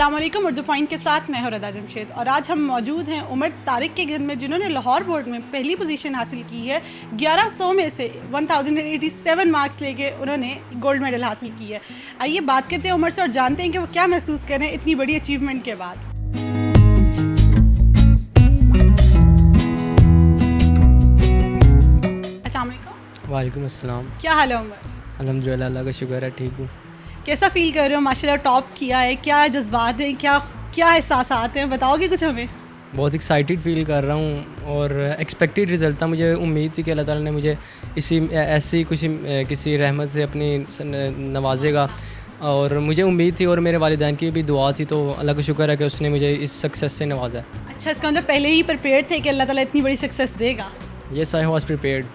अस्सलाम वालेकुम। उर्दू पॉइंट के साथ मैं हूं रदा जमशेद और आज हम मौजूद हैं उमर तारिक के घर में, जिन्होंने लाहौर बोर्ड में पहली पोजीशन हासिल की है। 1100 में से 1087 मार्क्स लेके उन्होंने गोल्ड मेडल हासिल की है। आइए बात करते हैं उमर से और जानते हैं कि वो क्या महसूस कर रहे हैं इतनी बड़ी अचीवमेंट के बाद। अस्सलाम वालेकुम। वालेकुम अस्सलाम। क्या हाल है उमर? अल्हम्दुलिल्लाह, अल्लाह का शुक्र है, ठीक हूँ। कैसा फील कर रहे हो? माशाल्लाह टॉप किया है, क्या जज्बात हैं, क्या एहसासात हैं, बताओगे कुछ हमें? बहुत एक्साइटेड फील कर रहा हूँ और एक्सपेक्टेड रिज़ल्ट था। मुझे उम्मीद थी कि अल्लाह ताला ने मुझे ऐसी किसी रहमत से अपनी नवाजेगा और मुझे उम्मीद थी और मेरे वालिदैन की भी दुआ थी, तो अल्लाह का शुक्र है कि उसने मुझे इस सक्सेस से नवाजा है। अच्छा, इसका मतलब पहले ही प्रिपेयर थे कि अल्लाह ताला इतनी बड़ी सक्सेस देगा? Yes, I was prepared.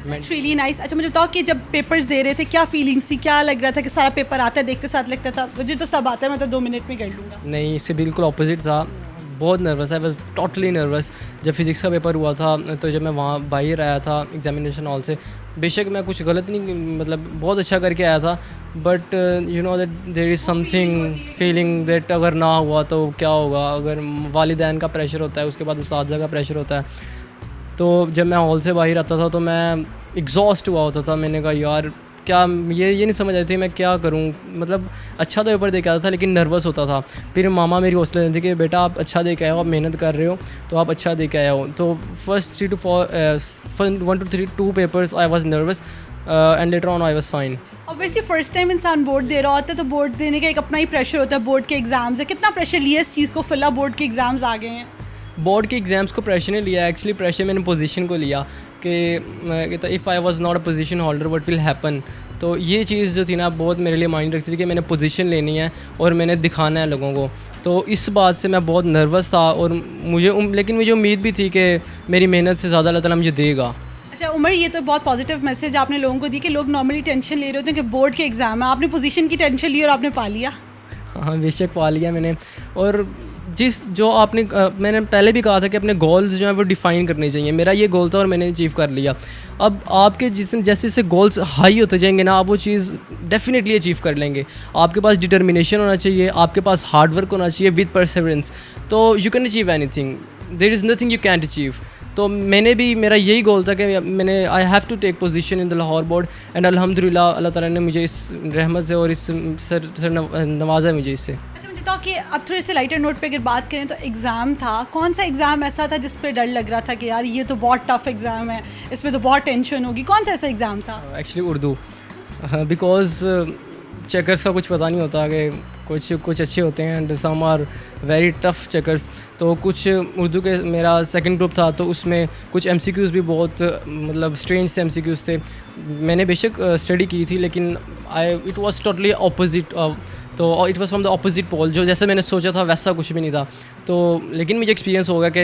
Really nice. अच्छा, मुझे बताओ कि जब पेपर्स दे रहे थे क्या फीलिंग्स थी, क्या लग रहा था कि सारा पेपर आता है, देखते साथ लगता था मुझे तो सब आता है, मैं तो 2 मिनट में कर लूँगा? नहीं, इससे बिल्कुल अपोजिट था। बहुत नर्वस है, बस टोटली नर्वस। जब फिज़िक्स का पेपर हुआ था तो जब मैं वहाँ बाहर आया था एग्जामिनेशन हॉल से, बेशक मैं कुछ गलत नहीं, मतलब बहुत अच्छा करके आया था, but you know that there is something feeling that अगर ना हुआ तो क्या होगा। अगर वालिदैन का प्रेशर होता है, उसके बाद उस्ताद का प्रेशर होता है, तो जब मैं हॉल से बाहर आता था तो मैं एग्जॉस्ट हुआ होता था। मैंने कहा यार क्या ये नहीं समझ आई थी मैं क्या करूं। मतलब अच्छा तो पेपर दे के आता था लेकिन नर्वस होता था। फिर मामा मेरी हौसला देती थी कि बेटा आप अच्छा दे के आए हो, आप मेहनत कर रहे हो तो आप अच्छा दे के आए हो। तो first 1 to 3 2 papers I was nervous and later on I was fine. Obviously first time इंसान बोर्ड दे रहा होता है तो बोर्ड देने का एक अपना ही प्रेशर होता है। बोर्ड के एग्ज़ाम्स है, कितना प्रेशर लिया इस चीज़ को? फिलहाल बोर्ड के एग्ज़ाम्स आ गए हैं। बोर्ड के एग्ज़ाम्स को प्रेशर नहीं लिया, एक्चुअली प्रेशर मैंने पोजीशन को लिया कि if I was not a position holder what will happen. तो ये चीज़ जो थी ना बहुत मेरे लिए माइंड रखती थी कि मैंने पोजीशन लेनी है और मैंने दिखाना है लोगों को। तो इस बात से मैं बहुत नर्वस था और लेकिन मुझे उम्मीद भी थी कि मेरी मेहनत से ज़्यादा अल्लाह ताला मुझे देगा। अच्छा उमर, ये तो बहुत पॉजिटिव मैसेज आपने लोगों को दी कि लोग नॉर्मली टेंशन ले रहे होते हैं कि बोर्ड के एग्ज़ाम है, आपने पोजीशन की टेंशन ली और आपने पा लिया। हाँ, बेशक पा लिया मैंने। और मैंने पहले भी कहा था कि अपने गोल्स जो हैं वो डिफ़ाइन करने चाहिए। मेरा ये गोल था और मैंने अचीव कर लिया। अब आपके जैसे जैसे गोल्स हाई होते जाएंगे ना, आप वो चीज़ डेफिनेटली अचीव कर लेंगे। आपके पास डिटर्मिनेशन होना चाहिए, आपके पास हार्ड वर्क होना चाहिए विद परसेवरेंस, तो you can achieve anything. There is nothing you can't achieve. तो मेरा यही गोल था कि I have to take position in the Lahore board and अल्हम्दुलिल्लाह अल्लाह ताला ने मुझे इस रहमत से और इस सर नवाजा मुझे इससे। अच्छा, मुझे बताओ कि अब थोड़े से लाइटर नोट पे अगर बात करें तो एग्ज़ाम था, कौन सा एग्ज़ाम ऐसा था जिस पे डर लग रहा था कि यार ये तो बहुत टफ एग्ज़ाम है, इसमें तो बहुत टेंशन होगी? कौन सा ऐसा एग्ज़ाम था? एक्चुअली उर्दू, बिकॉज चेकर्स का कुछ पता नहीं होता कि कुछ अच्छे होते हैं and some are very tough checkers. तो कुछ उर्दू के मेरा सेकंड ग्रुप था तो उसमें कुछ एमसीक्यूज़ भी बहुत मतलब स्ट्रेंज से एमसीक्यूज़ थे। मैंने बेशक स्टडी की थी लेकिन इट वाज टोटली अपोजिट। तो it was from the opposite pole, जो जैसे मैंने सोचा था वैसा कुछ भी नहीं था। तो लेकिन मुझे एक्सपीरियंस होगा कि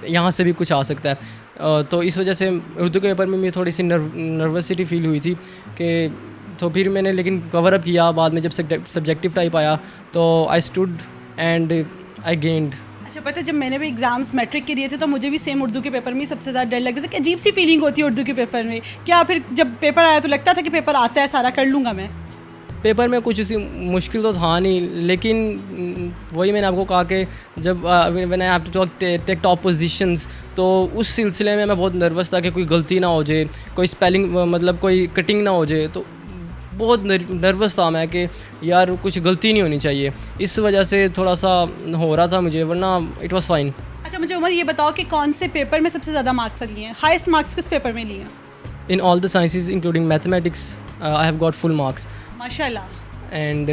यहाँ से भी कुछ आ सकता है। तो इस वजह से उर्दू के पेपर में मुझे थोड़ी सी नर्वसिटी फील हुई थी कि तो फिर मैंने लेकिन कवर अप किया। बाद में जब सब्जेक्टिव टाइप आया तो I stood and I gained. अच्छा, पता है जब मैंने भी एग्ज़ाम्स मैट्रिक के दिए थे तो मुझे भी सेम उर्दू के पेपर में ही सबसे ज़्यादा डर लगता था कि अजीब सी फीलिंग होती है उर्दू के पेपर में। क्या फिर जब पेपर आया तो लगता था कि पेपर आता है, सारा कर लूँगा मैं? पेपर में कुछ उसी मुश्किल तो था नहीं, लेकिन वही मैंने आपको कहा कि जब when I have to take top positions तो उस सिलसिले में मैं बहुत नर्वस था कि कोई गलती ना हो जाए, कोई स्पेलिंग मतलब कोई कटिंग ना हो जाए। तो बहुत नर्वस था मैं कि यार कुछ गलती नहीं होनी चाहिए। इस वजह से थोड़ा सा हो रहा था मुझे, वरना इट वाज फाइन। अच्छा, मुझे उमर ये बताओ कि कौन से पेपर में सबसे ज़्यादा मार्क्स लिए हैं? हाईएस्ट मार्क्स किस पेपर में लिए हैं? In all the sciences including mathematics I have got full marks. माशाल्लाह। And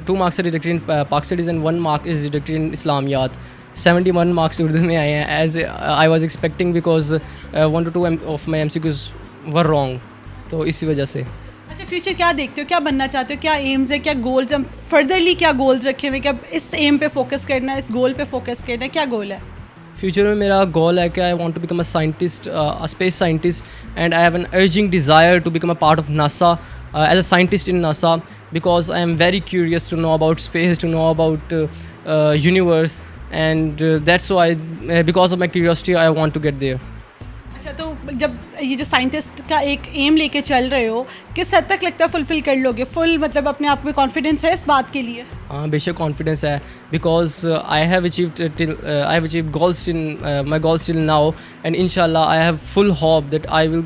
2 marks are deducted in Pak Studies and 1 mark is deducted in Islamiyat. 71 marks Urdu में आए हैं as I was expecting because 1 to 2 of my MCQs were wrong. तो इसी वजह से। अच्छा, future क्या देखते हो, क्या बनना चाहते हो, क्या एम्स है, क्या गोल्स हैं, फर्दरली क्या गोल्स रखे हुए, क्या इस एम पे फोकस करना है, इस गोल पे फोकस करना है, क्या गोल है? फ्यूचर में मेरा गोल है कि I want to become a scientist, a space scientist, and I have an urging desire to become a part of NASA as a scientist in NASA because I am very curious to know about space, to know about universe, and that's why because of my curiosity I want to get there. अच्छा, तो जब ये जो scientist का एक M लेके चल रहे हो, किस हद तक लगता है फुलफिल कर लोगे? फुल मतलब अपने आप में कॉन्फिडेंस है इस बात के लिए? हाँ बेशक कॉन्फिडेंस है, because I have achieved goals till my goals till now, and इंशाल्लाह I have full hope that I will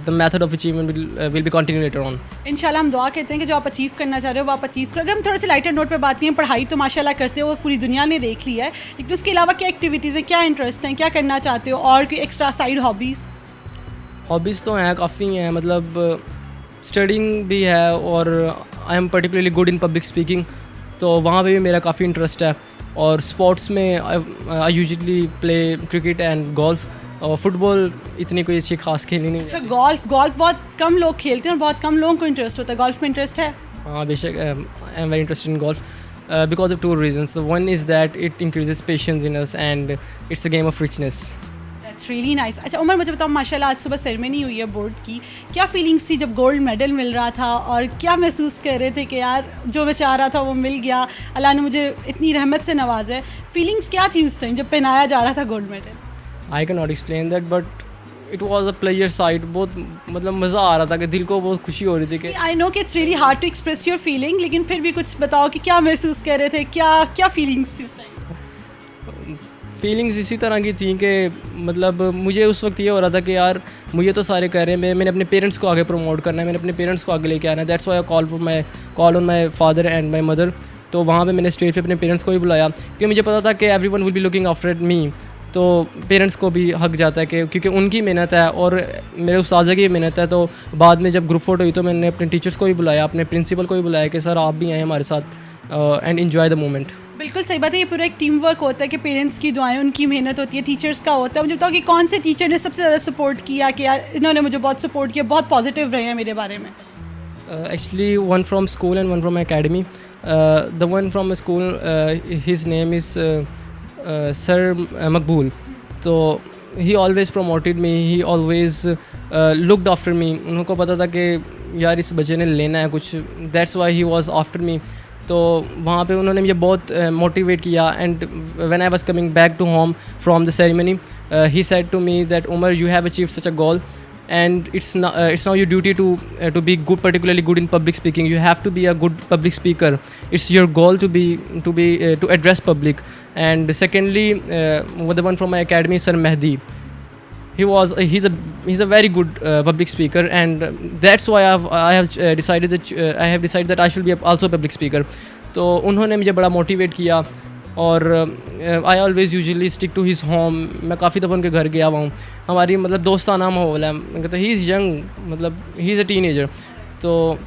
the method of achievement will be continue later on. इंशाल्लाह हम दुआ करते हैं कि जो आप अचीव करना चाह रहे हो वो आप अचीव करो। अगर हम थोड़े से लाइटर नोट पे बात करें, पढ़ाई तो माशाल्लाह करते हो, वो पूरी दुनिया ने देख लिया है, लेकिन उसके अलावा क्या एक्टिविटीज़ हैं, क्या इंटरेस्ट हैं, क्या करना चाहते हो, और कोई एक्स्ट्रा साइड हॉबीज़? हॉबीज़ तो हैं, काफ़ी हैं, मतलब स्टडिंग भी है, और I am particularly good in public speaking, तो वहाँ पे भी मेरा काफ़ी इंटरेस्ट है। और स्पोर्ट्स में I usually play cricket and golf, और फुटबॉल इतनी कोई अच्छी खास खेली नहीं। अच्छा, गोल्फ बहुत कम लोग खेलते हैं और बहुत कम लोगों को इंटरेस्ट होता है। गोल्फ में इंटरेस्ट है? हाँ बेशक, आई am very interested in golf because of two reasons. The one is that it increases patience in us and it's a game of richness. That's really nice. अच्छा उमर, मुझे बताओ, माशाल्लाह आज सुबह सेरेमनी हुई है बोर्ड की, क्या फीलिंग्स थी जब गोल्ड मेडल मिल रहा था, और क्या महसूस कर रहे थे कि यार जो मैं चाह रहा था वो मिल गया, अल्लाह ने मुझे इतनी रहमत से नवाजा है? फीलिंग्स क्या थी उस टाइम जब पहनाया जा रहा था gold medal? I can not explain that, but it was a player side. बहुत मतलब मज़ा आ रहा था, कि दिल को बहुत खुशी हो रही थी कि आई नो कि it's really hard to express your feeling, लेकिन फिर भी कुछ बताओ कि क्या महसूस कर रहे थे, क्या फीलिंग्स थी उस टाइम? फीलिंग्स इसी तरह की थी कि मतलब मुझे उस वक्त ये हो रहा था कि यार मुझे तो सारे कह रहे हैं, मैंने अपने पेरेंट्स को आगे प्रमोट करना है, मैंने अपने पेरेंट्स को आगे लेके आना है। That's why I call on my father and my mother. तो वहाँ पे मैंने स्टेज पे अपने पेरेंट्स को भी बुलाया, क्योंकि मुझे पता था कि everyone will be looking after me. तो पेरेंट्स को भी हक जाता है कि क्योंकि उनकी मेहनत है और मेरे उस्ताद की मेहनत है। तो बाद में जब ग्रुप फोटो हुई तो मैंने अपने टीचर्स को भी बुलाया, अपने प्रिंसिपल को भी बुलाया कि सर आप भी आए हमारे साथ एंड एन्जॉय द मोमेंट। बिल्कुल सही बात है, ये पूरा एक टीम वर्क होता है कि पेरेंट्स की दुआएं, उनकी मेहनत होती है, टीचर्स का होता है। मुझे बताओ कि कौन से टीचर ने सबसे ज़्यादा सपोर्ट किया कि यार इन्होंने मुझे बहुत सपोर्ट किया, बहुत पॉजिटिव रहे हैं मेरे बारे में? Actually, one from school and one from academy. The one from school, his name is Sir Makbul. So he always promoted me. He always looked after me. उनको पता था कि यार इस बच्चे ने लेना है कुछ. That's why he was after me. तो वहाँ पे उन्होंने मुझे बहुत मोटिवेट किया. And when I was coming back to home from the ceremony, he said to me that Umar, you have achieved such a goal. And it's now your duty to be good, particularly good in public speaking. You have to be a good public speaker. It's your goal to address public. And secondly, the one from my academy, Sir Mehdi, he's a very good public speaker, and that's why I have decided that I should be also a public speaker. तो उन्होंने मुझे बड़ा motivate किया. और I always usually stick to his home. मैं काफ़ी दफ़ा उनके घर गया हुआ हूँ. हमारी मतलब दोस्ताना माहौल है. मैं कहता ही इज़ यंग, मतलब ही इज़ अ टीनेजर. तो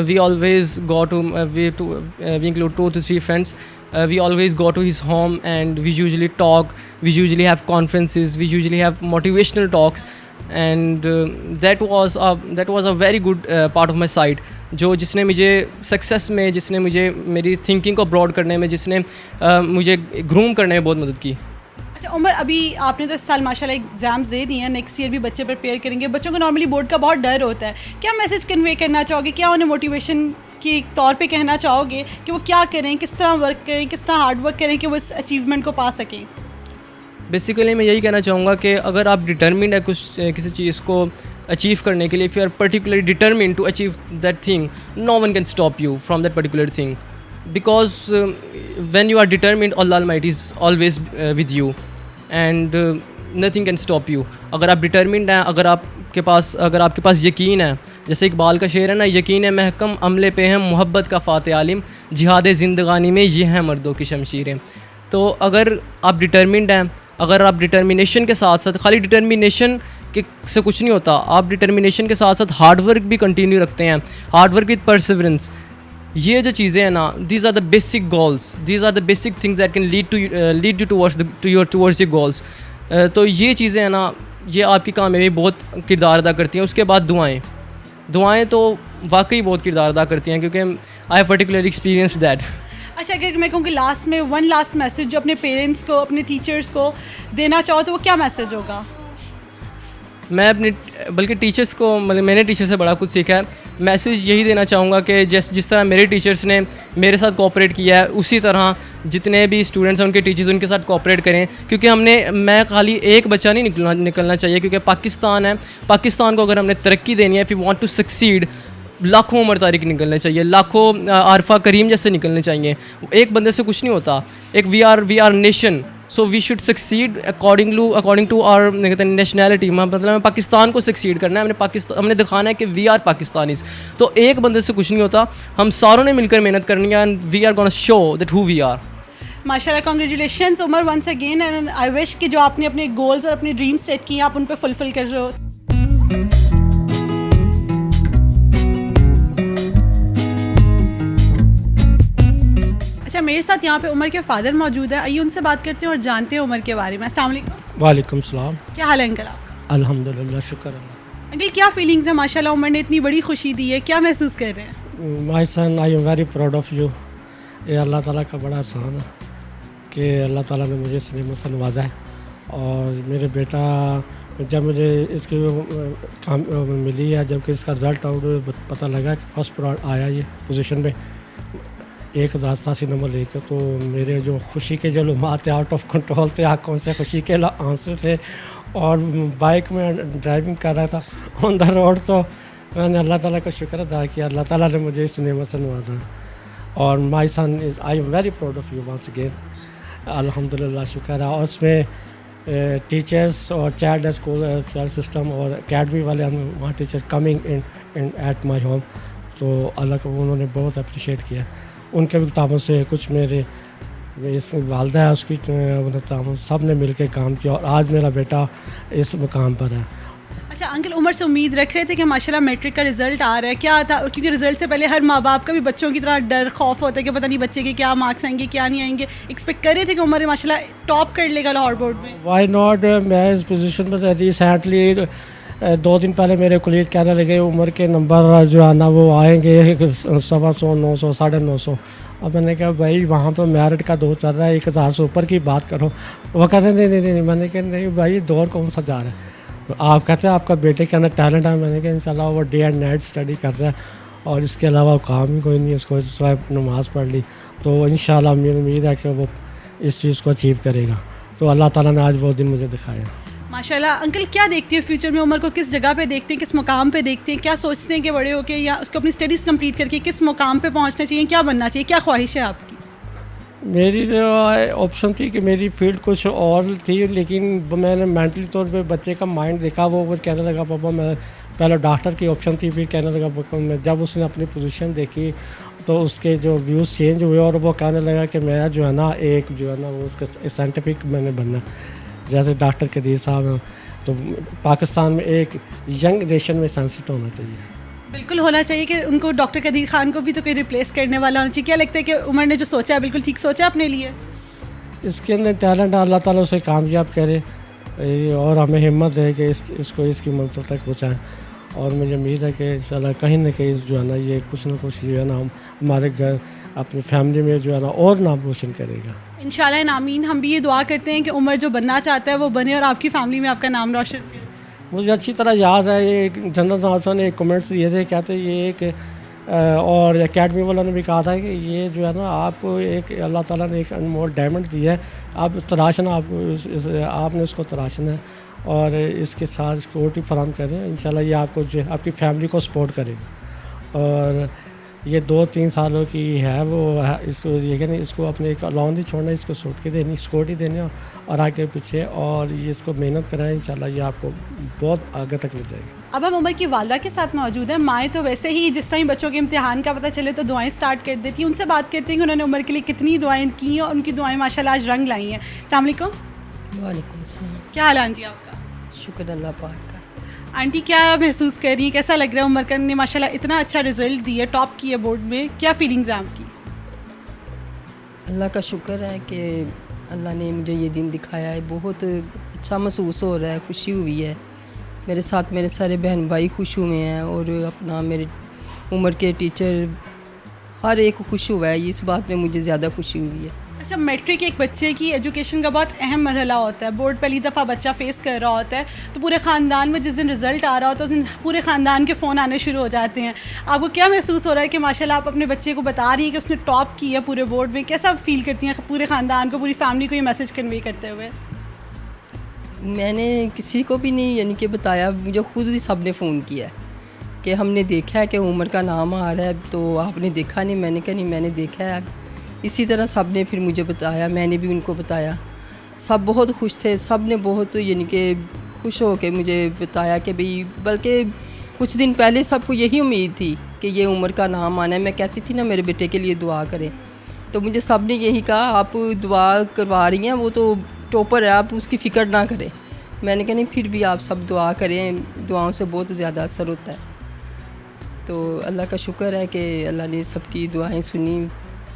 we always go to we include 2 to 3 friends. We always go to his home and we usually talk. We usually have conferences. We usually have motivational talks. And that was a very good part of my side. जिसने मुझे success में, जिसने मुझे मेरी thinking को broad करने में, जिसने मुझे ग्रूम करने में बहुत मदद की. अच्छा उमर, अभी आपने तो इस साल माशाल्लाह एग्जाम्स दे दिए हैं, नेक्स्ट ईयर भी बच्चे प्रिपेयर करेंगे. बच्चों को नॉर्मली बोर्ड का बहुत डर होता है. क्या मैसेज कन्वे करना चाहोगे, क्या उन्हें मोटिवेशन के तौर पे कहना चाहोगे कि वो क्या करें, किस तरह वर्क करें, किस तरह हार्ड वर्क करें कि वो इस अचीवमेंट को पा सकें? बेसिकली मैं यही कहना चाहूँगा कि अगर आप डिटर्मिन्ड है किसी चीज़ को अचीव करने के लिए, if you are particularly determined to achieve that thing, no one can stop you from that particular thing. Because when you are determined, अल्लाह almighty is always with you and nothing can stop you. अगर आप determined हैं, अगर आपके पास यकीन है, जैसे इकबाल का शेर है ना, यकीन है महकम अमले पे है मोहब्बत का फ़ाते आलिम, जिहाद ज़िंदगानी में ये हैं मर्दों की शमशीरें. तो अगर आप डिटर्मिन्ड हैं, अगर आप डिटर्मिनेशन के साथ साथ, खाली डिटर्मिनेशन से कुछ नहीं होता, आप डिटर्मिनेशन के साथ साथ हार्ड वर्क भी कंटिन्यू रखते हैं, हार्ड वर्क विद परसिवरेंस, ये जो चीज़ें हैं ना, these are the basic goals, these are the basic things that can lead you towards your goals. तो ये चीज़ें हैं ना, ये आपकी कामयाबी बहुत किरदार अदा करती हैं. उसके बाद दुआएँ तो वाकई बहुत किरदार अदा करती हैं, क्योंकि I have particularly experienced that. अच्छा, अगर मैं कहूँ कि लास्ट में वन लास्ट मैसेज जो अपने पेरेंट्स को, अपने टीचर्स को देना चाहो, तो वो क्या मैसेज होगा? मैं बल्कि टीचर्स को, मतलब मैंने टीचर से बड़ा कुछ सीखा है. मैसेज यही देना चाहूँगा कि जिस तरह मेरे टीचर्स ने मेरे साथ कोऑपरेट किया है, उसी तरह जितने भी स्टूडेंट्स हैं उनके टीचर्स उनके साथ कोऑपरेट करें, क्योंकि मैं खाली एक बच्चा नहीं निकलना चाहिए, क्योंकि पाकिस्तान है। पाकिस्तान को अगर हमने तरक्की देनी है, if you want to succeed, लाखों उमर तारिक निकलने चाहिए, लाखों आरफा करीम जैसे निकलने चाहिए। एक बंदे से कुछ नहीं होता। एक we are nation, so we should succeed according to our कहते हैं नेशनैलिटी। मतलब हमें पाकिस्तान को सक्सीड करना है, हमने दिखाना है कि वी आर पाकिस्तानीज़। तो एक बंदे से कुछ नहीं होता, हम सारों ने मिलकर मेहनत करनी है, and we are gonna show that who we are. माशाल्लाह, congratulations Umar once again, and I wish कि जो आपने अपने गोल्स और अपने ड्रीम्स सेट किए आप उन पर फुलफिल कर रहे हो। अच्छा, मेरे साथ यहाँ पे उमर के फादर मौजूद है, आइए उनसे बात करते हैं और जानते हैं उमर के बारे में। अस्सलाम वालेकुम। वालेकुम सलाम। क्या हाल है अंकल आपका? अल्हम्दुलिल्लाह, शुक्र अल्लाह। अंकल, क्या फीलिंग्स है? माशाल्लाह उमर ने इतनी बड़ी खुशी दी है, क्या महसूस कर रहे हैं? My son, I am very proud of you. ये अल्लाह ताला का बड़ा एहसान है कि अल्लाह ताला ने मुझे इस नेमत से नवाजा है। और मेरे बेटा, जब मुझे इसकी काम मिली है, जबकि इसका रिज़ल्ट आउट पता लगा कि फर्स्ट आया ये पोजीशन में 1087 नंबर लेकर, तो मेरे जो खुशी के जो लम्हात थे आउट ऑफ कंट्रोल थे, आँखों से खुशी के आंसू थे। और बाइक में ड्राइविंग कर रहा था ऑन द रोड, तो मैंने अल्लाह ताला का शुक्र अदा किया, अल्लाह ताला ने मुझे इस नेमत से नवाजा। और my son is, I am very proud of you once again. अल्हम्दुलिल्लाह, शुक्र है। और उसमें टीचर्स और चाइल्ड स्कूल चाइल्ड सिस्टम और अकेडमी वाले हम वहाँ teacher coming in at my home, तो अल्लाह को उन्होंने बहुत अप्रिशिएट किया। उनके भी किताबों से कुछ मेरे इस वालदा है उसकी किताबों, सब ने मिल के काम किया और आज मेरा बेटा इस मुकाम पर है। अच्छा अंकल, उमर से उम्मीद रख रहे थे कि माशाल्लाह मैट्रिक का रिजल्ट आ रहा है, क्या था? क्योंकि रिजल्ट से पहले हर माँ बाप का भी बच्चों की तरह डर खौफ होता है कि पता नहीं बच्चे के क्या मार्क्स आएंगे क्या नहीं आएंगे। एक्सपेक्ट कर रहे थे कि उमर माशाल्लाह टॉप कर लेगा लाहौर बोर्ड में? Why not. मैं इस पोजीशन पर रिसेंटली 2 दिन पहले मेरे कोलीग कहने लगे उमर के नंबर जो है ना वो आएंगे 125, 900, 950। अब मैंने कहा भाई वहाँ पर मेरिट का दौर चल रहा है, 1000 से ऊपर की बात करो। वो कहते नहीं। मैंने कहा नहीं भाई, दौर कौन सा जा रहा है? तो आप कहते हैं आपका बेटे के अंदर टैलेंट है। मैंने कहा इंशाल्लाह वो डे एंड नाइट स्टडी कर रहा है और इसके अलावा काम ही कोई नहीं है, इसको सिर्फ नमाज़ पढ़ ली, तो इंशाल्लाह मेरी उम्मीद है कि वो इस चीज़ को अचीव करेगा। तो अल्लाह ताला ने आज वो दिन मुझे दिखाया। माशाल्लाह। अंकल, क्या देखते हैं फ्यूचर में उमर को? किस जगह पे देखते हैं, किस मुकाम पे देखते हैं? क्या सोचते हैं कि बड़े होके या उसको अपनी स्टडीज़ कंप्लीट करके किस मुकाम पे पहुंचना चाहिए, क्या बनना चाहिए, क्या ख्वाहिश है आपकी? मेरी जो ऑप्शन थी कि मेरी फील्ड कुछ और थी, लेकिन मैंने मेंटली तौर पे बच्चे का माइंड देखा, वो कहने लगा पापा मैं पहले डॉक्टर की ऑप्शन थी, फिर कहने लगा पापा मैं, जब उसने अपनी पोजीशन देखी तो उसके जो व्यूज़ चेंज हुए और वो कहने लगा कि मैं जो है ना एक जो है ना वो उसका साइंटिफिक मैंने बनना, जैसे डॉक्टर कदीर साहब हैं। तो पाकिस्तान में एक यंग नेशन में सेंसिट होना चाहिए। बिल्कुल होना चाहिए कि उनको डॉक्टर कदीर खान को भी तो कोई रिप्लेस करने वाला होना चाहिए। क्या लगता है कि उमर ने जो सोचा है बिल्कुल ठीक सोचा अपने लिए? इसके अंदर टैलेंट अल्लाह ताला उसे कामयाब करे और हमें हिम्मत दे कि इसको इसकी मंजिल तक पहुँचाएँ। और मुझे उम्मीद है कि इंशाल्लाह कहीं ना कहीं जो है ना ये कुछ ना कुछ जो है ना हमारे घर अपनी फैमिली में जो है ना और नाम रोशन करेगा इंशाल्लाह आमीन। हम भी ये दुआ करते हैं कि उमर जो बनना चाहता है वो बने और आपकी फैमिली में आपका नाम रोशन करे। मुझे अच्छी तरह याद है ये जनरल साहब ने एक कमेंट्स दिए थे, कहते ये एक और एकेडमी वालों ने भी कहा था कि ये जो है ना आपको एक अल्लाह ताला ने एक अनमोल डायमंड दिया है, आप तराशना, आपको आपने उसको तराशना है और इसके साथ सिक्योरिटी फराम करें। इंशाल्लाह ये आपको जो आपकी फैमिली को सपोर्ट करेगा। और ये 2-3 सालों की है वो इसको ये कहने इसको अपने एक लॉन नहीं छोड़ना, इसको सिक्योरिटी देनी और आगे पीछे और ये इसको मेहनत कराएं, इंशाल्लाह ये आपको बहुत आगे तक ले जाएगी। अब हम उमर की वालदा के साथ मौजूद हैं। माएँ तो वैसे ही जिस तरह ही बच्चों के इम्तिहान का पता चले तो दुआएं स्टार्ट कर देती हैं। उनसे बात करते हैं कि उन्होंने उमर के लिए कितनी दुआएं की हैं और उनकी दुआएं माशाल्लाह आज रंग लाई हैं। अस्सलाम वालेकुम। वालेकुम सलाम। क्या हाल है आंटी आपका? शुक्र अल्लाह पाक का। आंटी क्या महसूस कर रही हैं, कैसा लग रहा है उमर ने माशाल्लाह इतना अच्छा रिजल्ट दिया, टॉप किया बोर्ड में, क्या फीलिंग्स हैं आपकी? अल्लाह का शुक्र है कि अल्लाह ने मुझे ये दिन दिखाया है, बहुत अच्छा महसूस हो रहा है, खुशी हुई है। मेरे साथ मेरे सारे बहन भाई खुश हुए हैं और अपना मेरे उमर के टीचर हर एक खुश हुआ है, इस बात में मुझे ज़्यादा खुशी हुई है। अच्छा, मैट्रिक एक बच्चे की एजुकेशन का बहुत अहम मरहला होता है। बोर्ड पहली दफ़ा बच्चा फेस कर रहा होता है, तो पूरे ख़ानदान में जिस दिन रिज़ल्ट आ रहा होता है उस दिन पूरे ख़ानदान के फ़ोन आने शुरू हो जाते हैं। आपको क्या महसूस हो रहा है कि माशाल्लाह आप अपने बच्चे को बता रही हैं कि उसने टॉप किया पूरे बोर्ड में? कैसा फ़ील करती हैं पूरे ख़ानदान को, पूरी फैमिली को ये मैसेज कन्वे करते हुए? मैंने किसी को भी नहीं यानी कि बताया, मुझे खुद ही सब ने फ़ोन किया है कि हमने देखा है कि उमर का नाम आ रहा है, तो आपने देखा नहीं? मैंने कहा नहीं, मैंने देखा है। इसी तरह सब ने फिर मुझे बताया, मैंने भी उनको बताया। सब बहुत खुश थे, सब ने बहुत यानी कि खुश हो के मुझे बताया कि भाई, बल्कि कुछ दिन पहले सबको यही उम्मीद थी कि ये उमर का नाम आना है। मैं कहती थी ना मेरे बेटे के लिए दुआ करें, तो मुझे सब ने यही कहा आप दुआ करवा रही हैं, वो तो टॉपर है, आप उसकी फ़िक्र ना करें। मैंने कहा नहीं, फिर भी आप सब दुआ करें, दुआओं से बहुत ज़्यादा असर होता है। तो अल्लाह का शुक्र है कि अल्लाह ने सबकी दुआएं सुनी,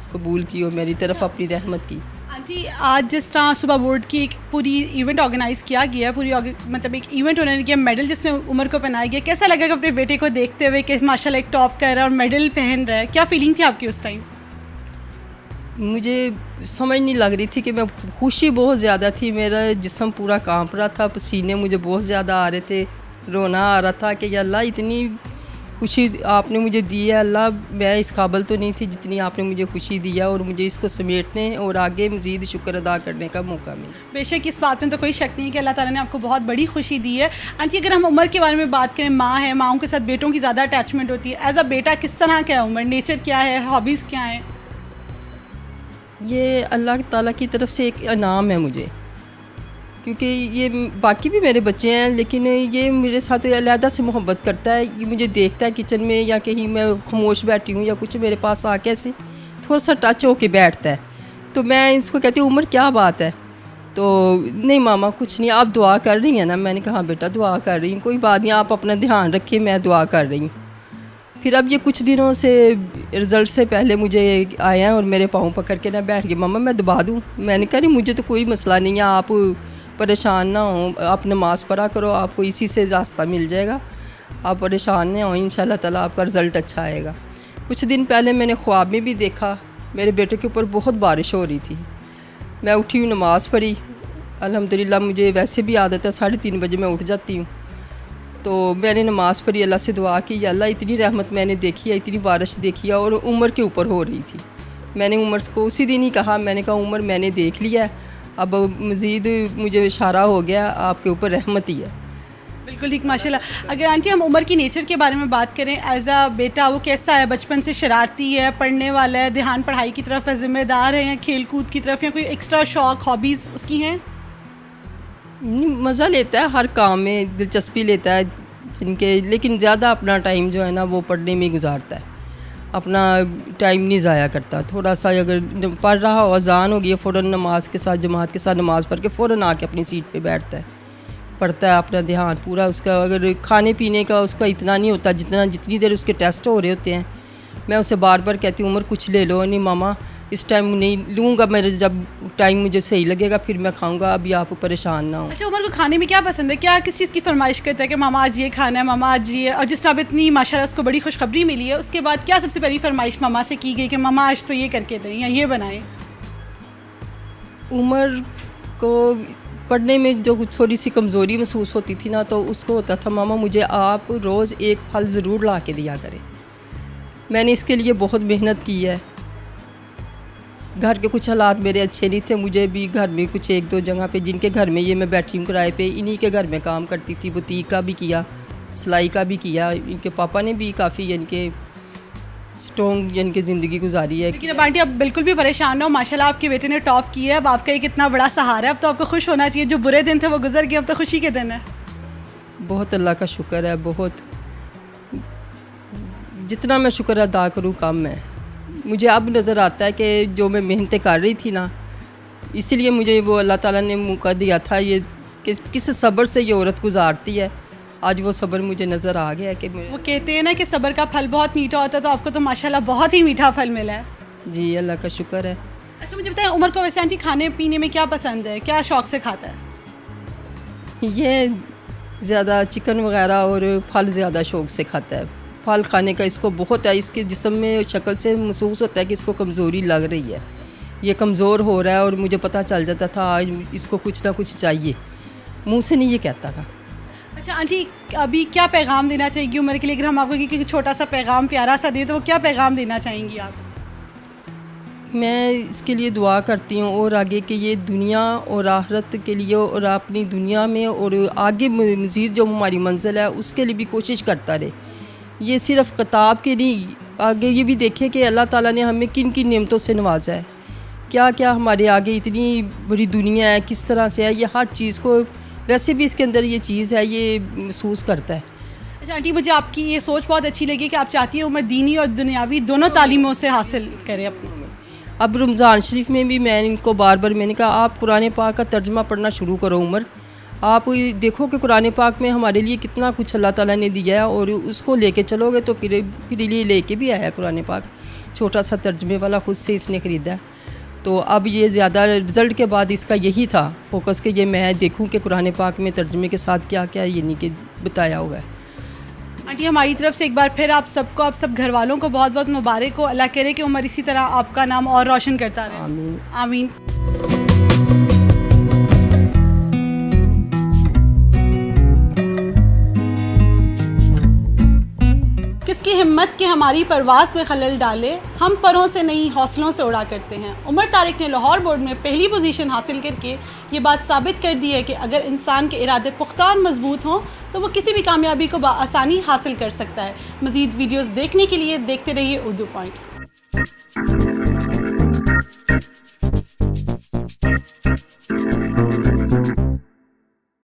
कबूल की और मेरी तरफ अपनी रहमत की। आंटी, आज जिस तरह सुबह बोर्ड की एक पूरी इवेंट ऑर्गेनाइज़ किया गया, मतलब एक इवेंट उन्होंने किया, मेडल जिसने उमर को पहनाया गया, कैसा लगा अपने बेटे को देखते हुए कि माशाल्लाह एक टॉप कर रहा है और मेडल पहन रहा है? क्या फीलिंग थी आपकी उस टाइम? मुझे समझ नहीं लग रही थी कि मैं, खुशी बहुत ज़्यादा थी, मेरा जिस्म पूरा कांप रहा था, पसीने मुझे बहुत ज़्यादा आ रहे थे, रोना आ रहा था कि या अल्लाह इतनी खुशी आपने मुझे दी है। अल्लाह, मैं इस काबिल तो नहीं थी जितनी आपने मुझे खुशी दी है, और मुझे इसको समेटने और आगे मज़ीद शुक्र अदा करने का मौका मिला। बेशक इस बात में तो कोई शक नहीं है कि अल्लाह ताला ने आपको बहुत बड़ी खुशी दी है। आंटी, अगर हम उमर के बारे में बात करें, माँ है, माँओं के साथ बेटों की ज़्यादा अटैचमेंट होती है। एज अ बेटा किस तरह का है उमर, नेचर क्या है, हॉबीज़ क्या हैं? ये अल्लाह ताला की तरफ से एक इनाम है मुझे, क्योंकि ये बाकी भी मेरे बच्चे हैं, लेकिन ये मेरे साथ अलहदा से मोहब्बत करता है। ये मुझे देखता है किचन में या कहीं मैं खामोश बैठी हूँ या कुछ, मेरे पास आके ऐसे थोड़ा सा टच होके बैठता है। तो मैं इसको कहती हूँ, उमर क्या बात है? तो नहीं मामा कुछ नहीं, आप दुआ कर रही हैं ना? मैंने कहा हाँ बेटा दुआ कर रही हूँ, कोई बात नहीं, आप अपना ध्यान रखिए, मैं दुआ कर रही हूँ। फिर अब ये कुछ दिनों से, रिज़ल्ट से पहले मुझे आए हैं और मेरे पाँव पकड़ के ना बैठ गए, मम्मा मैं दबा दूँ? मैंने कहा नहीं, मुझे तो कोई मसला नहीं है, आप परेशान ना हो, आप नमाज़ पढ़ा करो, आपको इसी से रास्ता मिल जाएगा, आप परेशान ना हो, इंशाल्लाह ताला आपका रिज़ल्ट अच्छा आएगा। कुछ दिन पहले मैंने ख्वाब में भी देखा, मेरे बेटे के ऊपर बहुत बारिश हो रही थी। मैं उठी हूँ, नमाज़ पढ़ी, अल्हम्दुलिल्लाह मुझे वैसे भी आदत है 3:30 बजे मैं उठ जाती हूँ। तो मैंने नमाज़ पढ़ी, अल्लाह से दुआ की, या अल्लाह इतनी रहमत मैंने देखी है, इतनी बारिश देखी है, और उमर के ऊपर हो रही थी। मैंने उमर को उसी दिन ही कहा, मैंने कहा उमर मैंने देख लिया है, अब मज़ीद मुझे इशारा हो गया, आपके ऊपर रहमत ही है। बिल्कुल ठीक, माशाल्लाह। अगर आंटी हम उमर की नेचर के बारे में बात करें, एज अ बेटा वो कैसा है? बचपन से शरारती है, पढ़ने वाला है, ध्यान पढ़ाई की तरफ है, ज़िम्मेदार है, या खेल कूद की तरफ, या कोई एक्स्ट्रा शौक हॉबीज़ उसकी हैं? मज़ा लेता है, हर काम में दिलचस्पी लेता है इनके, लेकिन ज़्यादा अपना टाइम जो है ना वो पढ़ने में गुजारता है, अपना टाइम नहीं ज़ाया करता। थोड़ा सा अगर पढ़ रहा हो, अजान हो गई, फ़ौरन नमाज के साथ, जमात के साथ नमाज़ पढ़ के फ़ौरन आके अपनी सीट पे बैठता है, पढ़ता है, अपना ध्यान पूरा उसका। अगर खाने पीने का उसका इतना नहीं होता जितनी देर उसके टेस्ट हो रहे होते हैं, मैं उसे बार बार कहती हूँ उमर कुछ ले लो, नहीं मामा इस टाइम नहीं लूँगा, मेरे जब टाइम मुझे सही लगेगा फिर मैं खाऊंगा, अभी आप परेशान ना हो। अच्छा, उमर को खाने में क्या पसंद है? क्या किस चीज़ की फरमाइश करता है कि मामा आज ये खाना है, मामा आज ये? और जिस तरह इतनी माशाल्लाह उसको बड़ी खुशखबरी मिली है, उसके बाद क्या सबसे पहली फरमाइश मामा से की गई कि मामा आज तो ये करके दें या ये बनाएं? उमर को पढ़ने में जो थोड़ी सी कमज़ोरी महसूस होती थी ना, तो उसको होता था मामा मुझे आप रोज़ एक फल ज़रूर ला के दिया करें। मैंने इसके लिए बहुत मेहनत की है। घर के कुछ हालात मेरे अच्छे नहीं थे, मुझे भी घर में कुछ 1-2 जगह पे, जिनके घर में ये मैं बैठी हूँ किराए पे, इन्हीं के घर में काम करती थी। बुटीक का भी किया, सिलाई का भी किया। इनके पापा ने भी काफ़ी इनके स्ट्रॉन्ग इनकी ज़िंदगी गुजारी है। लेकिन अब आंटी आप बिल्कुल भी परेशान ना हो, माशाल्लाह आपके बेटे ने टॉप किया है, अब आपका एक इतना बड़ा सहारा है, अब तो आपको खुश होना चाहिए। जो बुरे दिन थे वो गुजर गए, अब तो खुशी के दिन है। बहुत अल्लाह का शुक्र है, बहुत, जितना मैं शुक्र अदा करूँ कम है। मुझे अब नज़र आता है कि जो मैं मेहनतें कर रही थी ना, इसीलिए मुझे वो अल्लाह ताला ने मौका दिया था ये कि किस सब्र से ये औरत गुजारती है। आज वो सब्र मुझे नज़र आ गया है कि वो कहते हैं ना कि सब्र का फल बहुत मीठा होता है, तो आपको तो माशाल्लाह बहुत ही मीठा फल मिला है। जी अल्लाह का शुक्र है। अच्छा मुझे बताएं, उमर को वैसे आंटी खाने पीने में क्या पसंद है, क्या शौक़ से खाता है? ये ज़्यादा चिकन वगैरह और फल ज़्यादा शौक़ से खाता है। फल खाने का इसको बहुत है, इसके जिस्म में शक्ल से महसूस होता है कि इसको कमज़ोरी लग रही है। ये कमज़ोर हो रहा है और मुझे पता चल जाता था आज इसको कुछ ना कुछ चाहिए, मुंह से नहीं ये कहता था। अच्छा आंटी, अभी क्या पैगाम देना चाहेंगी उमर के लिए? अगर हम आपको एक छोटा सा पैगाम प्यारा सा दें तो वो क्या पैगाम देना चाहेंगी आप? मैं इसके लिए दुआ करती हूँ और आगे के ये दुनिया और आखिरत के लिए और अपनी दुनिया में और आगे मज़ीद जो हमारी मंजिल है उसके लिए भी कोशिश करता रहे। ये सिर्फ़ किताब के नहीं, आगे ये भी देखे कि अल्लाह ताला ने हमें किन किन नेमतों से नवाजा है, क्या क्या हमारे आगे इतनी बड़ी दुनिया है, किस तरह से है, ये हर चीज़ को वैसे भी इसके अंदर ये चीज़ है, ये महसूस करता है। अच्छा आंटी, मुझे आपकी ये सोच बहुत अच्छी लगी कि आप चाहती हैं उमर दीनी और दुनियावी दोनों तालीमों से हासिल करे अपनी। अब रमज़ान शरीफ में भी मैंने इनको बार बार मैंने कहा आप कुरान पाक का तर्जमा पढ़ना शुरू करो उमर, आप देखो कि कुरान पाक में हमारे लिए कितना कुछ अल्लाह ताला ने दिया है और उसको लेके चलोगे तो फिर लिए लेके भी आया कुरान पाक, छोटा सा तर्जमे वाला खुद से इसने ख़रीदा है। तो अब ये ज़्यादा रिज़ल्ट के बाद इसका यही था फोकस कि ये मैं देखूं कि कुरान पाक में तर्जमे के साथ क्या क्या यानी कि बताया हुआ है। आंटी, हमारी तरफ से एक बार फिर आप सबको, आप सब घर वालों को बहुत बहुत मुबारक हो। अल्लाह करे कि उमर इसी तरह आपका नाम और रोशन करता रहे। आमीन आमीन। किसकी हिम्मत के हमारी परवाज़ में खलल डाले, हम परों से नहीं हौसलों से उड़ा करते हैं। उमर तारिक ने लाहौर बोर्ड में पहली पोजीशन हासिल करके ये बात साबित कर दी है कि अगर इंसान के इरादे पुख्ता और मजबूत हों तो वो किसी भी कामयाबी को आसानी हासिल कर सकता है। मज़ीद वीडियोज़ देखने के लिए देखते रहिए उर्दू पॉइंट।